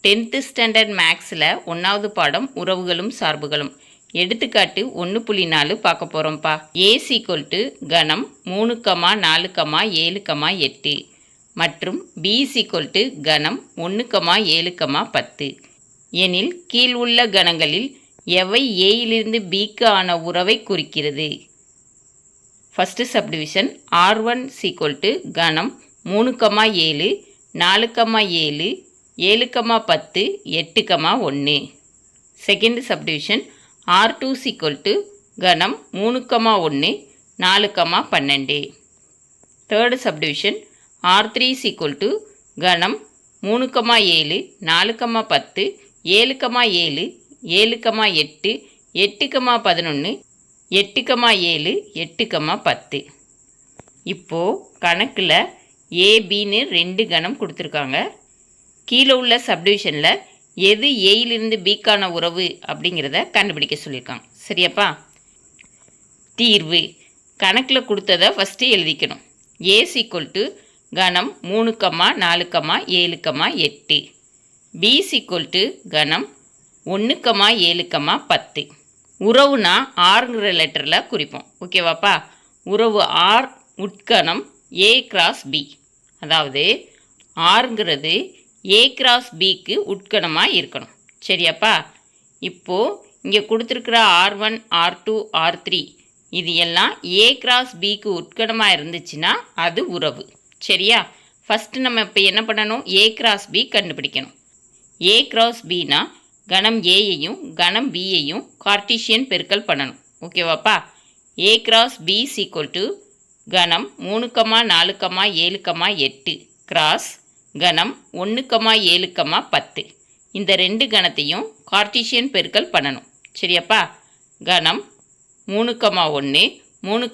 10th standard மேக்ஸில் 1வது பாடம் உறவுகளும் சார்புகளும். எடுத்துக்காட்டு 1.4 பார்க்க போகிறோம்ப்பா. A = கணம் 3, 4, 7, 8 மற்றும் B = கணம் 1, 7, 10 எனில் கீழ் உள்ள கணங்களில் எவை Aயிலிருந்து Bக்கு ஆன உறவை குறிக்கிறது? ஃபஸ்ட்டு சப்டிவிஷன் R1 = கணம் 3, 7, 4, 7, 7, 10, 8, 1. செகண்ட் சப்டிவிஷன் R2 = கணம் 3, 1, 4, 12. தேர்டு சப்டிவிஷன் R3 = கணம் 3, 7, 4, 10, 7, 7, 7, 8, 8, 11, 8, 7, 8, 10. இப்போது கணக்கில் ஏபின்னு 2 கணம் கொடுத்துருக்காங்க. கீழே உள்ள சப்டிவிஷனில் எது ஏயிலிருந்து பிக்கான உறவு அப்படிங்கிறத கண்டுபிடிக்க சொல்லியிருக்காங்க. சரியாப்பா? தீர்வு கணக்கில் கொடுத்ததை ஃபஸ்ட்டு எழுதிக்கணும். A = கணம் 3, 4, 7, 8. B = கணம் 1, 7, 10. உறவுனா ஆறுங்கிற லெட்டரில் குறிப்போம். ஓகேவாப்பா? உறவு ஆர் உட்கணம் A × B. அதாவது ஆறுங்கிறது A × Bக்கு உட்கணமாக இருக்கணும். சரியாப்பா? இப்போது இங்கே கொடுத்துருக்குற R1, R2, R3 இது எல்லாம் A × Bக்கு உட்கணமாக இருந்துச்சுன்னா அது உறவு. சரியா? ஃபஸ்ட்டு நம்ம இப்போ என்ன பண்ணணும்? A × B கண்டுபிடிக்கணும். A × Bனா கணம் ஏயையும் கணம் பியையும் கார்ட்டீசியன் பெருக்கல் பண்ணணும். ஓகேவாப்பா? A × B = கணம் 3, 4, 7, 8 கிராஸ் கணம் 1, 7, 10. இந்த 2 கணத்தையும் கார்ட்டீசியன் பெருக்கல் பண்ணணும். சரியாப்பா? கணம் 3, 1, 3,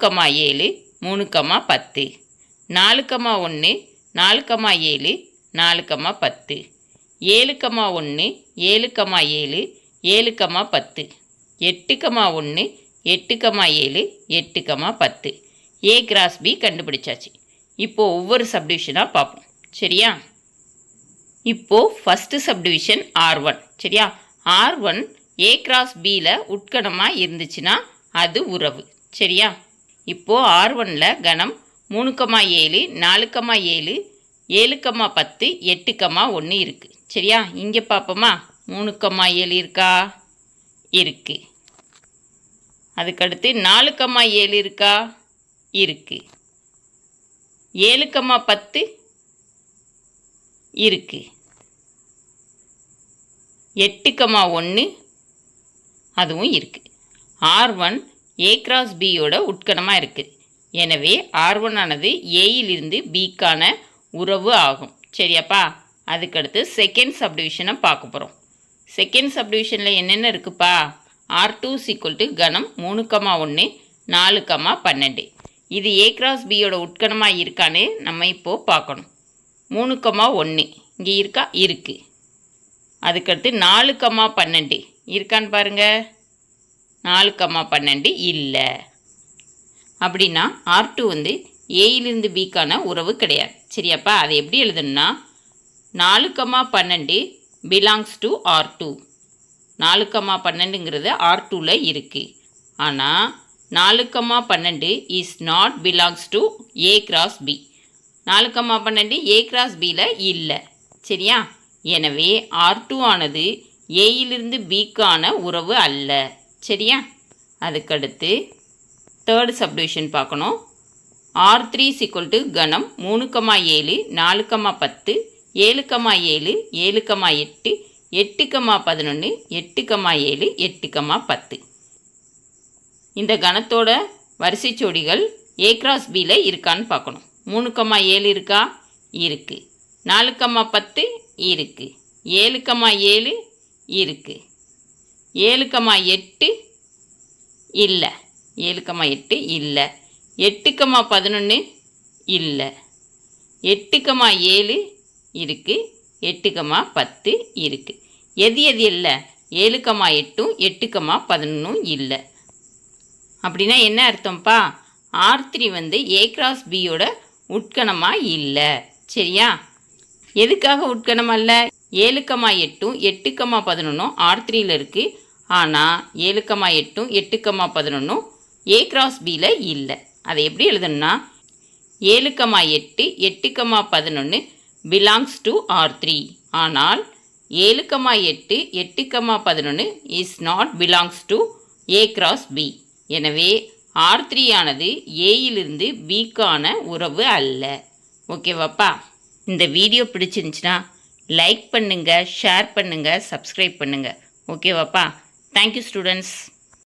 7, 3, 10. 4, 1, 4, 7, 4, 10. 7, 1, 7, 7, 7, 10. 8, 1, 8, 7, 8, 10. A × B கண்டுபிடிச்சாச்சு. இப்போது ஒவ்வொரு சப்டிவிஷனாக பார்ப்போம். சரியா? இப்போது ஃபஸ்ட்டு சப்டிவிஷன் R1. சரியா? R1 A × Bயில் உட்கணமாக இருந்துச்சுன்னா அது உறவு. சரியா? இப்போது R1ல் கணம் 3, 7, 4, 7, 7, 10, 8, 1 இருக்குது. சரியா? இங்கே பார்ப்போமா? 3, 7 இருக்கா? இருக்குது. அதுக்கடுத்து 4, 7 இருக்கா? இருக்குது. 7, 10 இருக்குது. 8, 1 அதுவும் இருக்குது. R1 A × Bயோட உட்கணமாக இருக்குது. எனவே R1 ஆனது ஏயிலிருந்து பிக்கான உறவு ஆகும். சரியாப்பா? அதுக்கடுத்து செகண்ட் சப்டிவிஷனை பார்க்க போகிறோம். செகண்ட் சப்டிவிஷனில் என்னென்ன இருக்குப்பா? R2 = கணம் 3, 1, 4, 12. இது A × Bயோட உட்கணமாக இருக்கான்னு நம்ம இப்போது பார்க்கணும். 3, 1 இங்கே இருக்கா? இருக்குது. அதுக்கடுத்து 4, 12 இருக்கான்னு பாருங்கள். 4, 12 இல்லை. அப்படின்னா R2 வந்து ஏயிலிருந்து பிக்கான உறவு கிடையாது. சரியாப்பா? அதை எப்படி எழுதணும்னா 4, 12 பிலாங்ஸ் டு R2. 4, 12ங்கிறது R2ல் இருக்குது. ஆனால் 4, 12 is not belongs to A × B. 4, 12 A × Bயில் இல்லை. சரியா? எனவே R2 ஆனது ஏயிலிருந்து பிக்கான உறவு அல்ல. சரியா? அதுக்கடுத்து தேர்டு சப்டிவிஷன் பார்க்கணும். R3 = கணம் 3, 7, 4, 10, 7, 7, 7, 8, 8, 11, 8, 7, 8, 10. இந்த கணத்தோட வரிசை ஜோடிகள் A × Bயில் இருக்கான்னு பார்க்கணும். 3, 7 இருக்கா? இருக்குது. 4, 10 இருக்குது. 7, 7 இருக்குது. 7, 8 இல்லை. 7, 8 இல்லை. 8, 11 இல்லை. 8, 7 இருக்குது. 8, 10 இருக்குது. எது இல்லை? 7, 8ம் 8, 11ம் இல்லை. அப்படின்னா என்ன அர்த்தம்ப்பா? R3 வந்து A × Bயோட உட்கணமாக இல்லை. சரியா? எதுக்காக உட்கணம் அல்ல? 7,8 8,11 R3யில் இருக்குது. ஆனால் 7,8 8,11 A கிராஸ் Bயில் இல்லை. அதை எப்படி எழுதணும்னா 7,8 8,11 belongs to R3. ஆனால் 7,8 8,11 is not belongs to A cross B. எனவே R3 ஆனது ஏயிலிருந்து பிக்கான உறவு அல்ல. ஓகேவாப்பா? இந்த வீடியோ பிடிச்சிருந்துச்சுன்னா லைக் பண்ணுங்கள், ஷேர் பண்ணுங்கள், சப்ஸ்கிரைப் பண்ணுங்கள். ஓகேவாப்பா? Thank you students.